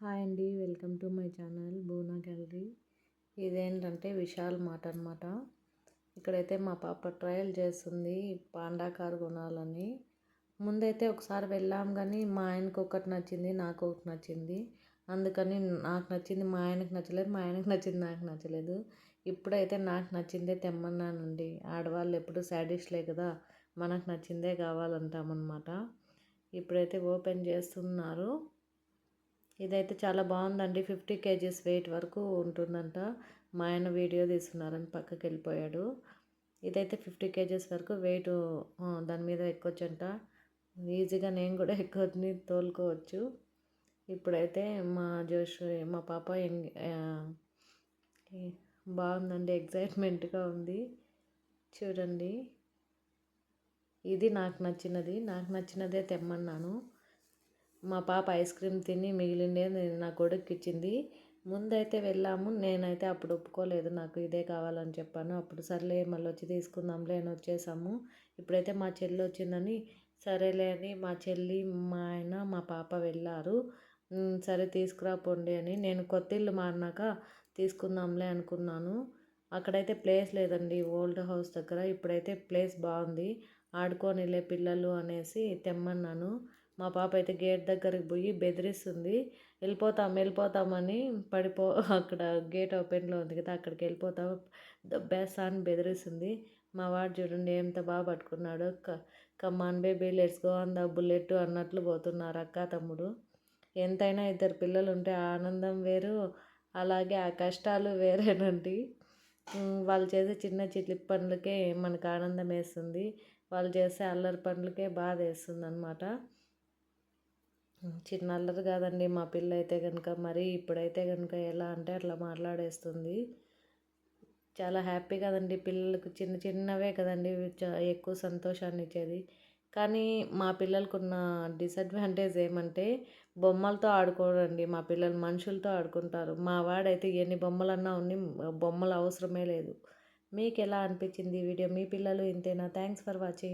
Hi అండి, welcome to my channel బూనా gallery. ఇదేంటంటే విశాల్ మార్ట్ అనమాట. ఇక్కడైతే మా పాప ట్రయల్ చేస్తుంది పాండా కార్ కొనాలని. ముందైతే ఒకసారి వెళ్ళాం కానీ మా ఆయనకు ఒకటి నచ్చింది, నాకు ఒకటి నచ్చింది. అందుకని నాకు నచ్చింది మా ఆయనకు నచ్చలేదు, మా ఆయనకు నచ్చింది నాకు నచ్చలేదు. ఇప్పుడైతే నాకు నచ్చిందే తెమ్మన్నానండి. ఆడవాళ్ళు ఎప్పుడు సాడిస్ట్లే కదా, మనకు నచ్చిందే కావాలంటామన్నమాట. ఇప్పుడైతే ఓపెన్ చేస్తున్నారు. ఇదైతే చాలా బాగుందండి. 50 kgs వెయిట్ వరకు ఉంటుందంట. మా ఆయన వీడియో తీస్తున్నారని పక్కకి వెళ్ళిపోయాడు. ఇదైతే 50 kgs వరకు వెయిట్ దాని మీద ఎక్కొచ్చంట. ఈజీగా నేను కూడా ఎక్కువని తోలుకోవచ్చు. ఇప్పుడైతే మా పాప బాగుందండి, ఎగ్జైట్మెంట్గా ఉంది. చూడండి, ఇది నాకు నచ్చినదే తెమ్మన్నాను. మా పాప ఐస్ క్రీమ్ తిని మిగిలిండే నా కొడుకు ఇచ్చింది. ముందైతే వెళ్ళాము, నేనైతే అప్పుడు ఒప్పుకోలేదు, నాకు ఇదే కావాలని చెప్పాను. అప్పుడు సర్లే మళ్ళీ వచ్చి తీసుకుందాంలే అని వచ్చేసాము. ఇప్పుడైతే మా చెల్లి వచ్చిందని సరేలే అని మా చెల్లి, మా ఆయన, మా పాప వెళ్ళారు. సరే తీసుకురాపోండి అని. నేను కొత్త ఇల్లు మారినాక తీసుకుందాంలే అనుకున్నాను. అక్కడైతే ప్లేస్ లేదండి ఓల్డ్ హౌస్ దగ్గర. ఇప్పుడైతే ప్లేస్ బాగుంది, ఆడుకోనిలే పిల్లలు అనేసి తెమ్మన్నాను. మా పాప అయితే గేట్ దగ్గరికి పోయి బెదిరిస్తుంది. వెళ్ళిపోతామని అక్కడ గేట్ ఓపెన్లో ఉంది కదా, అక్కడికి వెళ్ళిపోతాం దొబ్బేస్తా అని బెదిరిస్తుంది. మా వాడు చూడండి ఎంత బాగా పట్టుకున్నాడు. Come on baby let's go on the bullet అన్నట్లు పోతున్నారు అక్క తమ్ముడు. ఎంతైనా ఇద్దరు పిల్లలు ఉంటే ఆనందం వేరు, అలాగే ఆ కష్టాలు వేరేనండి. వాళ్ళు చేసే చిన్న చిట్లి పనులకే మనకు ఆనందం వేస్తుంది, వాళ్ళు చేసే అల్లరి పనులకే బాధ వేస్తుంది అనమాట. చిన్న అల్లరి కాదండి మా పిల్ల అయితే కనుక, మరి ఇప్పుడైతే కనుక ఎలా అంటే అట్లా మాట్లాడేస్తుంది. చాలా హ్యాపీ కదండి, పిల్లలకు చిన్న చిన్నవే కదండి ఎక్కువ సంతోషాన్ని ఇచ్చేది. కానీ మా పిల్లలకు ఉన్న డిసడ్వాంటేజ్ ఏమంటే బొమ్మలతో ఆడుకోరండి మా పిల్లలు, మనుషులతో ఆడుకుంటారు. మా వాడైతే ఎన్ని బొమ్మలన్నా ఉన్ని బొమ్మలు అవసరమే లేదు. మీకు ఎలా అనిపించింది ఈ వీడియో? మీ పిల్లలు ఇంతేనా? Thanks for watching.